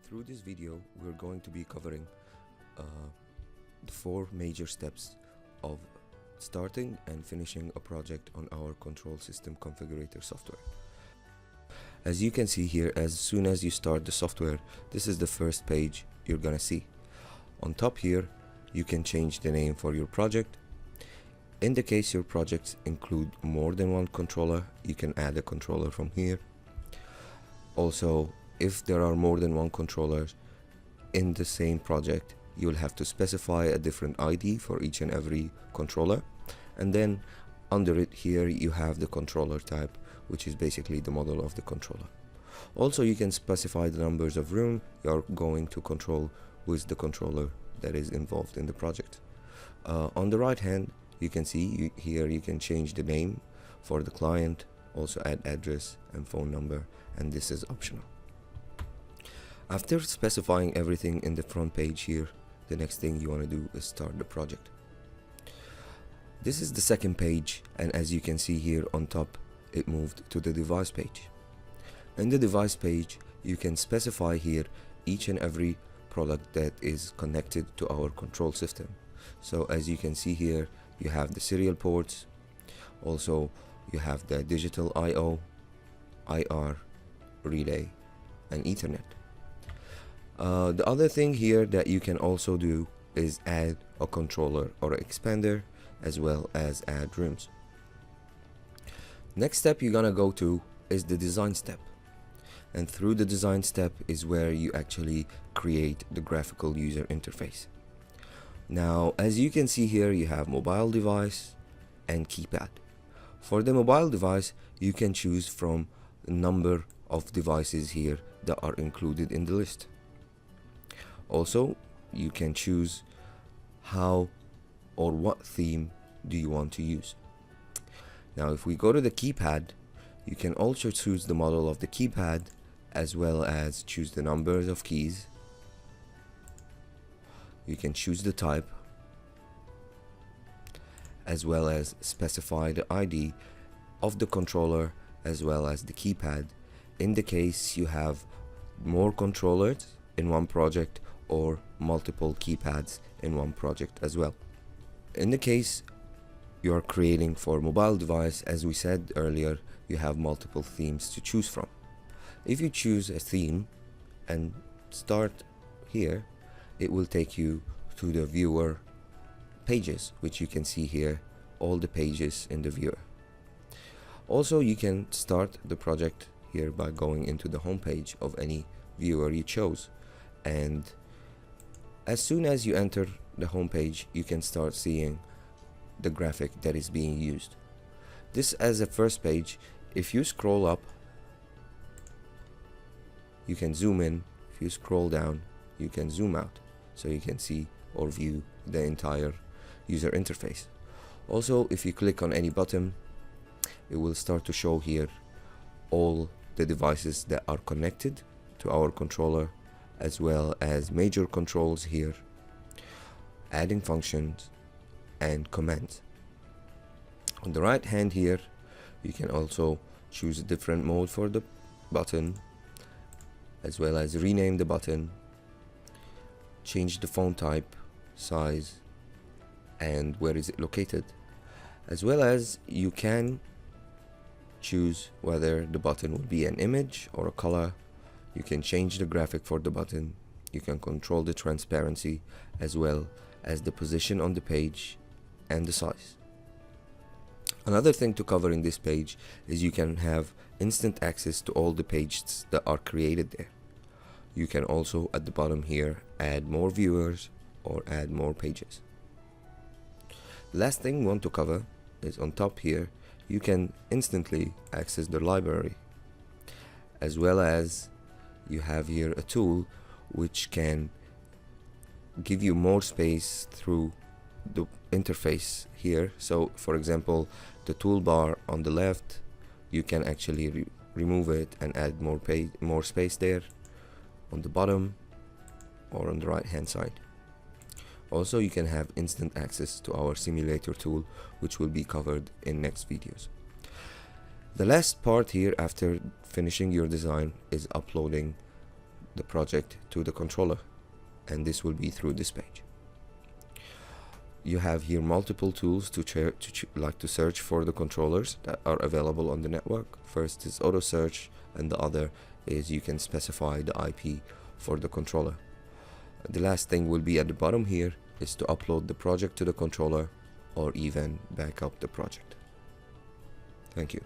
Through this video, we're going to be covering the 4 major steps of starting and finishing a project on our control system configurator software. As you can see here, as soon as you start the software, this is the first page you're gonna see. On top here, you can change the name for your project. In the case your projects include more than one controller, you can add a controller from here. Also, if there are more than one controllers in the same project, you will have to specify a different ID for each and every controller, and then under it here you have the controller type, which is basically the model of the controller. Also, you can specify the numbers of room you're going to control with the controller that is involved in the project. On the right hand, you can see here you can change the name for the client, also add address and phone number, and this is optional. After specifying everything in the front page here, the next thing you want to do is start the project. This is the second page, and as you can see here on top, it moved to the device page. In the device page, you can specify here each and every product that is connected to our control system. So as you can see here, you have the serial ports, also you have the digital I/O, IR, relay, and Ethernet. The other thing here that you can also do is add a controller or an expander, as well as add rooms. Next step you're gonna go to is the design step, and through the design step is where you actually create the graphical user interface. Now, as you can see here, you have mobile device and keypad. For the mobile device, you can choose from a number of devices here that are included in the list. Also, you can choose how or what theme do you want to use. Now, if we go to the keypad, you can also choose the model of the keypad, as well as choose the numbers of keys. You can choose the type, as well as specify the ID of the controller as well as the keypad, in the case you have more controllers in one project or multiple keypads in one project as well. In the case you are creating for mobile device, as we said earlier, you have multiple themes to choose from. If you choose a theme and start here, it will take you to the viewer pages, which you can see here, all the pages in the viewer. Also, you can start the project here by going into the home page of any viewer you chose, and as soon as you enter the home page, you can start seeing the graphic that is being used. This as a first page. If you scroll up, you can zoom in. If you scroll down, you can zoom out, so you can see or view the entire user interface. Also, if you click on any button, it will start to show here all the devices that are connected to our controller, as well as major controls here, adding functions and commands. On the right hand here, you can also choose a different mode for the button, as well as rename the button, change the font type, size, and where is it located, as well as you can choose whether the button will be an image or a color. You can change the graphic for the button, you can control the transparency, as well as the position on the page and the size. Another thing to cover in this page is you can have instant access to all the pages that are created there. You can also at the bottom here add more viewers or add more pages. Last thing we want to cover is on top here, you can instantly access the library, as well as you have here a tool which can give you more space through the interface here. So for example, the toolbar on the left, you can actually remove it and add more space there on the bottom or on the right hand side. Also, you can have instant access to our simulator tool, which will be covered in next videos. The last part here after finishing your design is uploading the project to the controller, and this will be through this page. You have here multiple tools to search for the controllers that are available on the network. First is auto search, and the other is you can specify the IP for the controller. The last thing will be at the bottom here is to upload the project to the controller or even back up the project. Thank you.